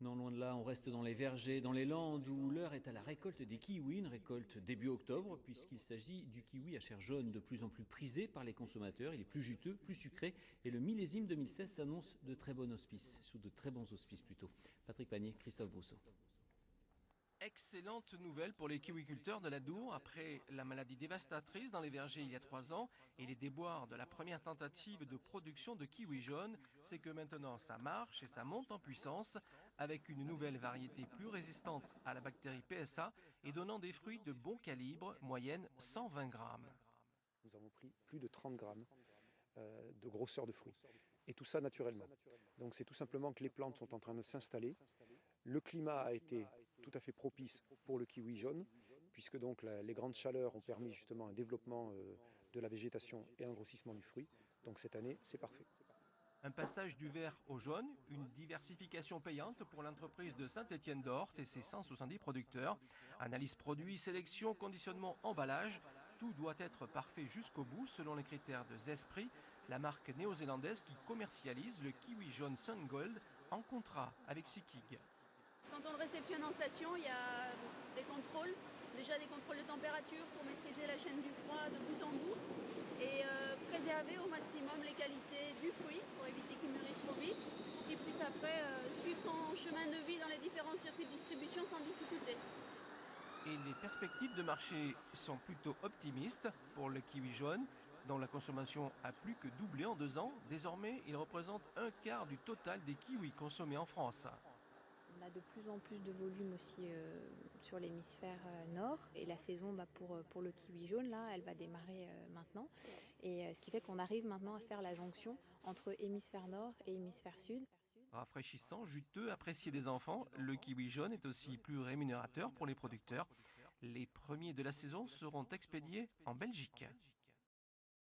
Non, loin de là, on reste dans les vergers, dans les Landes, où l'heure est à la récolte des kiwis, une récolte début octobre, puisqu'il s'agit du kiwi à chair jaune de plus en plus prisé par les consommateurs. Il est plus juteux, plus sucré, et le millésime 2016 s'annonce de très bons auspices, sous de très bons auspices plutôt. Patrick Panier, Christophe Brousseau. Excellente nouvelle pour les kiwiculteurs de l'Adour après la maladie dévastatrice dans les vergers il y a 3 ans et les déboires de la première tentative de production de kiwi jaune. C'est que maintenant ça marche et ça monte en puissance avec une nouvelle variété plus résistante à la bactérie PSA et donnant des fruits de bon calibre, moyenne 120 grammes. Nous avons pris plus de 30 grammes de grosseur de fruits. Et tout ça naturellement. Donc c'est tout simplement que les plantes sont en train de s'installer. Le climat a été tout à fait propice pour le kiwi jaune, puisque donc les grandes chaleurs ont permis justement un développement de la végétation et un grossissement du fruit. Donc cette année, c'est parfait. Un passage du vert au jaune, une diversification payante pour l'entreprise de Saint-Étienne-d'Horte et ses 170 producteurs. Analyse produit, sélection, conditionnement, emballage. Tout doit être parfait jusqu'au bout selon les critères de Zespri, la marque néo-zélandaise qui commercialise le kiwi jaune Sun Gold en contrat avec Sikig. Quand on le réceptionne en station, il y a des contrôles, déjà des contrôles de température pour maîtriser la chaîne du froid de bout en bout et préserver au maximum les qualités du fruit pour éviter qu'il mûrisse trop vite, pour qu'il puisse après suivre son chemin de vie dans les différents circuits de distribution sans difficulté. Et les perspectives de marché sont plutôt optimistes pour le kiwi jaune, dont la consommation a plus que doublé en 2 ans. Désormais, il représente un quart du total des kiwis consommés en France. On a de plus en plus de volume aussi sur l'hémisphère nord. Et la saison pour le kiwi jaune, là, elle va démarrer maintenant. Et ce qui fait qu'on arrive maintenant à faire la jonction entre hémisphère nord et hémisphère sud. Rafraîchissant, juteux, apprécié des enfants, le kiwi jaune est aussi plus rémunérateur pour les producteurs. Les premiers de la saison seront expédiés en Belgique.